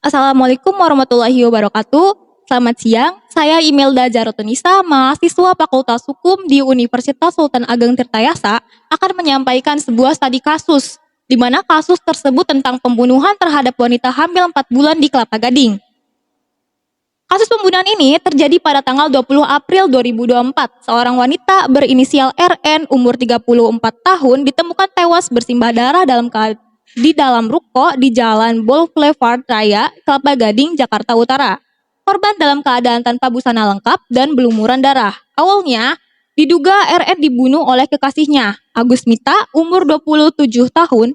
Assalamualaikum warahmatullahi wabarakatuh. Selamat siang, saya Imelda Jarotunisa, mahasiswa Fakultas Hukum di Universitas Sultan Ageng Tirtayasa, akan menyampaikan sebuah studi kasus, di mana kasus tersebut tentang pembunuhan terhadap wanita hamil 4 bulan di Kelapa Gading. Kasus pembunuhan ini terjadi pada tanggal 20 April 2024. Seorang wanita berinisial RN umur 34 tahun ditemukan tewas bersimbah darah di dalam ruko di Jalan Boulevard Raya, Kelapa Gading, Jakarta Utara. Korban dalam keadaan tanpa busana lengkap dan berlumuran darah. Awalnya, diduga RN dibunuh oleh kekasihnya, Agus Mita, umur 27 tahun.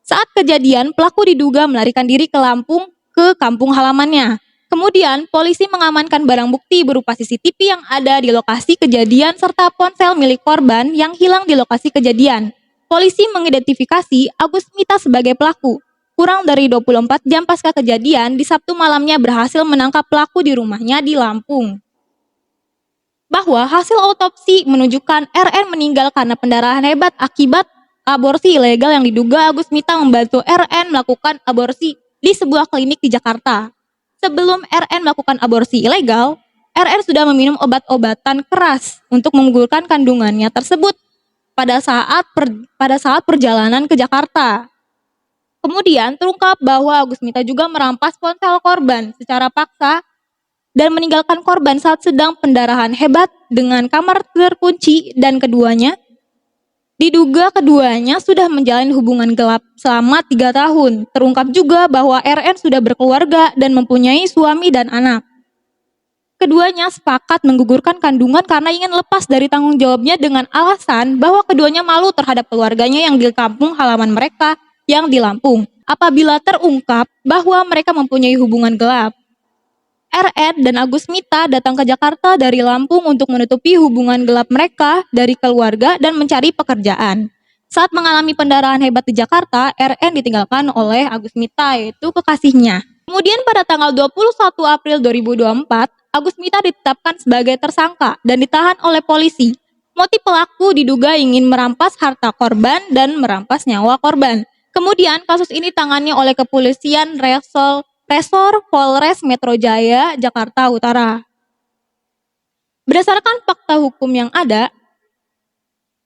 Saat kejadian, pelaku diduga melarikan diri ke Lampung ke kampung halamannya. Kemudian, polisi mengamankan barang bukti berupa CCTV yang ada di lokasi kejadian serta ponsel milik korban yang hilang di lokasi kejadian. Polisi mengidentifikasi Agus Mita sebagai pelaku. Kurang dari 24 jam pasca kejadian, di Sabtu malamnya berhasil menangkap pelaku di rumahnya di Lampung. Bahwa hasil autopsi menunjukkan RN meninggal karena pendarahan hebat akibat aborsi ilegal yang diduga Agus Mita membantu RN melakukan aborsi di sebuah klinik di Jakarta. Sebelum RN melakukan aborsi ilegal, RN sudah meminum obat-obatan keras untuk menggugurkan kandungannya tersebut pada saat perjalanan ke Jakarta. Kemudian terungkap bahwa Agus Mita juga merampas ponsel korban secara paksa dan meninggalkan korban saat sedang pendarahan hebat dengan kamar terkunci, dan diduga keduanya sudah menjalin hubungan gelap selama 3 tahun. Terungkap juga bahwa RN sudah berkeluarga dan mempunyai suami dan anak. Keduanya sepakat menggugurkan kandungan karena ingin lepas dari tanggung jawabnya dengan alasan bahwa keduanya malu terhadap keluarganya yang di kampung halaman mereka yang di Lampung apabila terungkap bahwa mereka mempunyai hubungan gelap. RN dan Agus Mita datang ke Jakarta dari Lampung untuk menutupi hubungan gelap mereka dari keluarga dan mencari pekerjaan. Saat mengalami pendarahan hebat di Jakarta, RN ditinggalkan oleh Agus Mita, yaitu kekasihnya. Kemudian pada tanggal 21 April 2024, Agus Mita ditetapkan sebagai tersangka dan ditahan oleh polisi. Motif pelaku diduga ingin merampas harta korban dan merampas nyawa korban. Kemudian kasus ini ditangani oleh Kepolisian Resor Polres Metro Jaya, Jakarta Utara. Berdasarkan fakta hukum yang ada,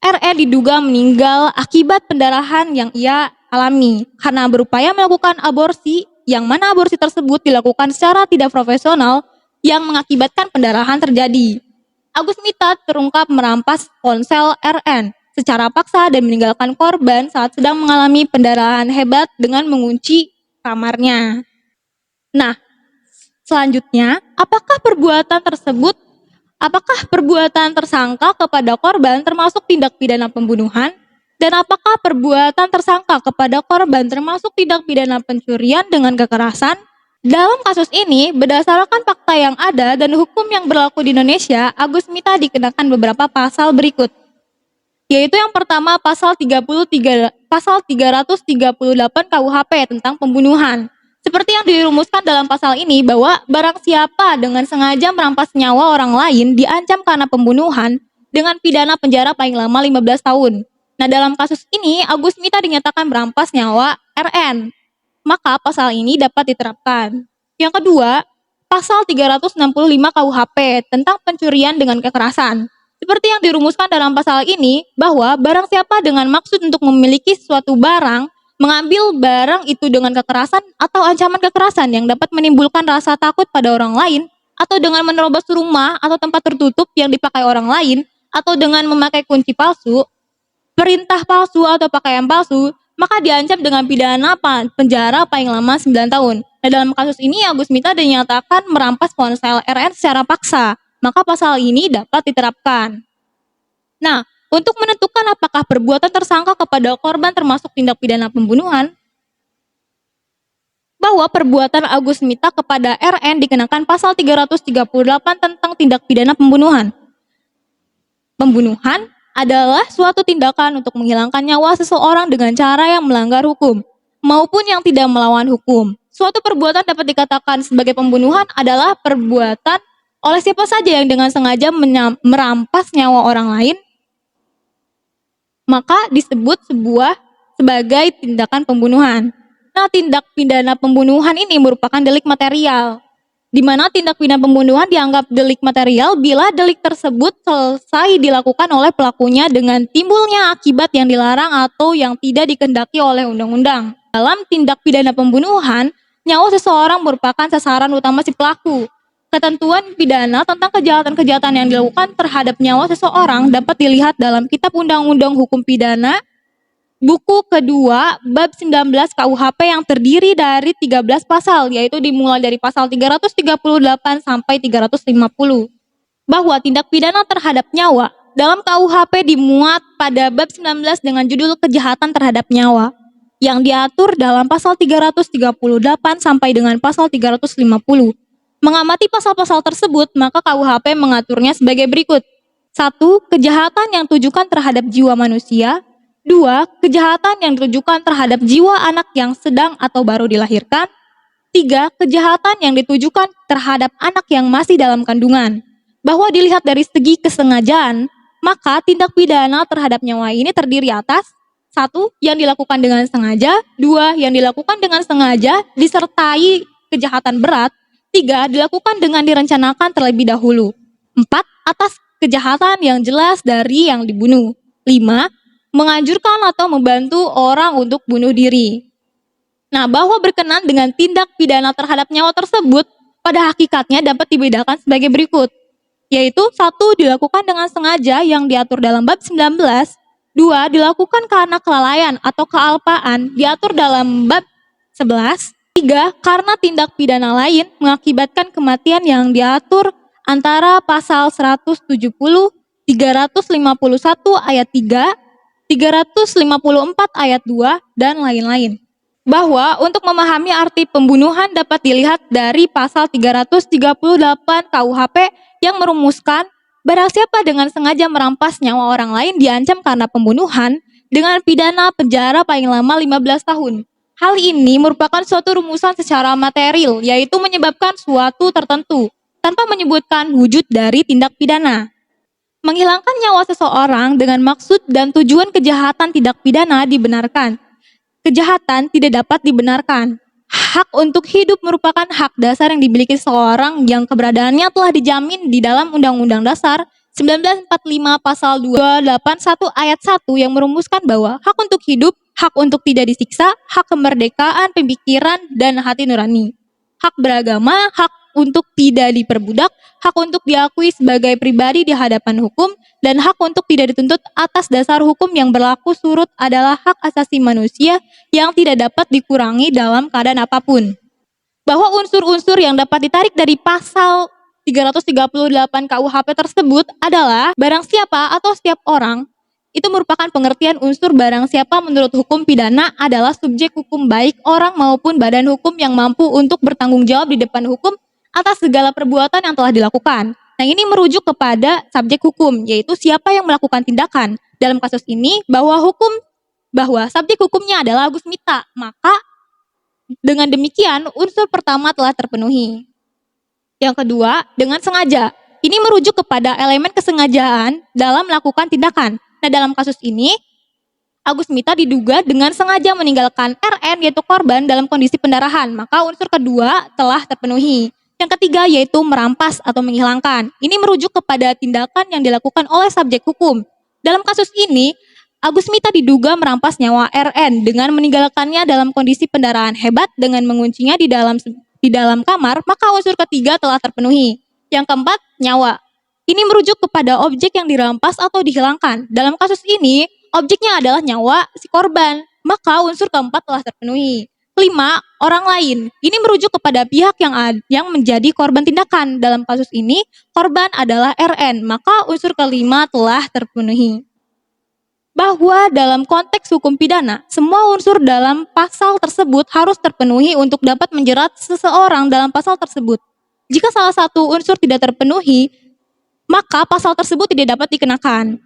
RN diduga meninggal akibat pendarahan yang ia alami karena berupaya melakukan aborsi, yang mana aborsi tersebut dilakukan secara tidak profesional yang mengakibatkan pendarahan terjadi. Agus Mita terungkap merampas ponsel RN secara paksa dan meninggalkan korban saat sedang mengalami pendarahan hebat dengan mengunci kamarnya. Nah, selanjutnya, apakah perbuatan tersangka kepada korban termasuk tindak pidana pembunuhan? Dan apakah perbuatan tersangka kepada korban termasuk tindak pidana pencurian dengan kekerasan? Dalam kasus ini, berdasarkan fakta yang ada dan hukum yang berlaku di Indonesia, Agus Mita dikenakan beberapa pasal berikut. Yaitu yang pertama, pasal 338 KUHP tentang pembunuhan. Seperti yang dirumuskan dalam pasal ini bahwa barang siapa dengan sengaja merampas nyawa orang lain diancam karena pembunuhan dengan pidana penjara paling lama 15 tahun. Nah, dalam kasus ini Agus Mita dinyatakan merampas nyawa RN. Maka pasal ini dapat diterapkan. Yang kedua, pasal 365 KUHP tentang pencurian dengan kekerasan. Seperti yang dirumuskan dalam pasal ini bahwa barang siapa dengan maksud untuk memiliki suatu barang, mengambil barang itu dengan kekerasan atau ancaman kekerasan yang dapat menimbulkan rasa takut pada orang lain, atau dengan menerobos rumah atau tempat tertutup yang dipakai orang lain, atau dengan memakai kunci palsu, perintah palsu atau pakaian palsu, maka diancam dengan pidana penjara paling lama 9 tahun. Nah, dalam kasus ini Agus Mita dinyatakan merampas ponsel RN secara paksa, maka pasal ini dapat diterapkan. Nah, untuk menentukan apakah perbuatan tersangka kepada korban termasuk tindak pidana pembunuhan, bahwa perbuatan Agus Mita kepada RN dikenakan pasal 338 tentang tindak pidana pembunuhan. Pembunuhan adalah suatu tindakan untuk menghilangkan nyawa seseorang dengan cara yang melanggar hukum, maupun yang tidak melawan hukum. Suatu perbuatan dapat dikatakan sebagai pembunuhan adalah perbuatan oleh siapa saja yang dengan sengaja merampas nyawa orang lain, maka disebut sebagai tindakan pembunuhan. Nah, tindak pidana pembunuhan ini merupakan delik material, di mana tindak pidana pembunuhan dianggap delik material bila delik tersebut selesai dilakukan oleh pelakunya dengan timbulnya akibat yang dilarang atau yang tidak dikehendaki oleh undang-undang. Dalam tindak pidana pembunuhan, nyawa seseorang merupakan sasaran utama si pelaku. Ketentuan pidana tentang kejahatan-kejahatan yang dilakukan terhadap nyawa seseorang dapat dilihat dalam Kitab Undang-Undang Hukum Pidana buku kedua bab 19 KUHP yang terdiri dari 13 pasal, yaitu dimulai dari pasal 338 sampai 350. Bahwa tindak pidana terhadap nyawa dalam KUHP dimuat pada bab 19 dengan judul kejahatan terhadap nyawa yang diatur dalam pasal 338 sampai dengan pasal 350. Mengamati pasal-pasal tersebut, maka KUHP mengaturnya sebagai berikut. 1. Kejahatan yang ditujukan terhadap jiwa manusia. 2. Kejahatan yang ditujukan terhadap jiwa anak yang sedang atau baru dilahirkan. 3. Kejahatan yang ditujukan terhadap anak yang masih dalam kandungan. Bahwa dilihat dari segi kesengajaan, maka tindak pidana terhadap nyawa ini terdiri atas 1. Yang dilakukan dengan sengaja. 2. Yang dilakukan dengan sengaja disertai kejahatan berat. 3. Dilakukan dengan direncanakan terlebih dahulu. 4. Atas kejahatan yang jelas dari yang dibunuh. 5. Menganjurkan atau membantu orang untuk bunuh diri. Nah, bahwa berkenan dengan tindak pidana terhadap nyawa tersebut pada hakikatnya dapat dibedakan sebagai berikut, yaitu 1. Dilakukan dengan sengaja yang diatur dalam bab 19. 2. Dilakukan karena kelalaian atau kealpaan diatur dalam bab 11. 3. Karena tindak pidana lain mengakibatkan kematian yang diatur antara pasal 170, 351 ayat 3, 354 ayat 2, dan lain-lain. Bahwa untuk memahami arti pembunuhan dapat dilihat dari pasal 338 KUHP yang merumuskan barang siapa dengan sengaja merampas nyawa orang lain diancam karena pembunuhan dengan pidana penjara paling lama 15 tahun. Hal ini merupakan suatu rumusan secara material, yaitu menyebabkan suatu tertentu tanpa menyebutkan wujud dari tindak pidana. Menghilangkan nyawa seseorang dengan maksud dan tujuan kejahatan tindak pidana dibenarkan. Kejahatan tidak dapat dibenarkan. Hak untuk hidup merupakan hak dasar yang dimiliki seseorang yang keberadaannya telah dijamin di dalam Undang-Undang Dasar 1945 pasal 281 ayat 1 yang merumuskan bahwa hak untuk hidup, hak untuk tidak disiksa, hak kemerdekaan pemikiran dan hati nurani, hak beragama, hak untuk tidak diperbudak, hak untuk diakui sebagai pribadi di hadapan hukum, dan hak untuk tidak dituntut atas dasar hukum yang berlaku surut adalah hak asasi manusia yang tidak dapat dikurangi dalam keadaan apapun. Bahwa unsur-unsur yang dapat ditarik dari pasal 338 KUHP tersebut adalah barang siapa atau setiap orang, itu merupakan pengertian unsur barang siapa menurut hukum pidana adalah subjek hukum baik orang maupun badan hukum yang mampu untuk bertanggung jawab di depan hukum atas segala perbuatan yang telah dilakukan. Nah, ini merujuk kepada subjek hukum, yaitu siapa yang melakukan tindakan. Dalam kasus ini, bahwa subjek hukumnya adalah Agus Mita, maka dengan demikian unsur pertama telah terpenuhi. Yang kedua, dengan sengaja. Ini merujuk kepada elemen kesengajaan dalam melakukan tindakan. Nah, dalam kasus ini, Agus Mita diduga dengan sengaja meninggalkan RN, yaitu korban, dalam kondisi pendarahan. Maka unsur kedua telah terpenuhi. Yang ketiga yaitu merampas atau menghilangkan. Ini merujuk kepada tindakan yang dilakukan oleh subjek hukum. Dalam kasus ini, Agus Mita diduga merampas nyawa RN dengan meninggalkannya dalam kondisi pendarahan hebat dengan menguncinya di dalam kamar, maka unsur ketiga telah terpenuhi. Yang keempat, nyawa. Ini merujuk kepada objek yang dirampas atau dihilangkan. Dalam kasus ini, objeknya adalah nyawa si korban, maka unsur keempat telah terpenuhi. 5. Orang lain. Ini merujuk kepada pihak yang menjadi korban tindakan. Dalam kasus ini, korban adalah RN, maka unsur kelima telah terpenuhi. Bahwa dalam konteks hukum pidana, semua unsur dalam pasal tersebut harus terpenuhi untuk dapat menjerat seseorang dalam pasal tersebut. Jika salah satu unsur tidak terpenuhi, maka pasal tersebut tidak dapat dikenakan.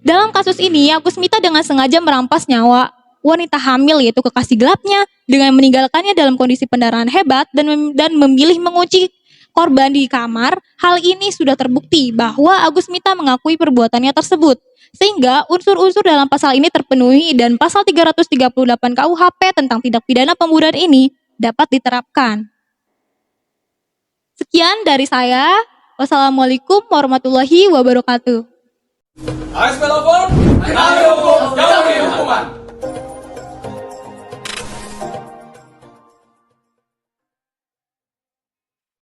Dalam kasus ini, Agus Mita dengan sengaja merampas nyawa wanita hamil, yaitu kekasih gelapnya, dengan meninggalkannya dalam kondisi pendarahan hebat dan memilih mengunci korban di kamar, hal ini sudah terbukti bahwa Agus Mita mengakui perbuatannya tersebut. Sehingga unsur-unsur dalam pasal ini terpenuhi dan pasal 338 KUHP tentang tindak pidana pembunuhan ini dapat diterapkan. Sekian dari saya. Wassalamualaikum warahmatullahi wabarakatuh. ASP lapor, ayo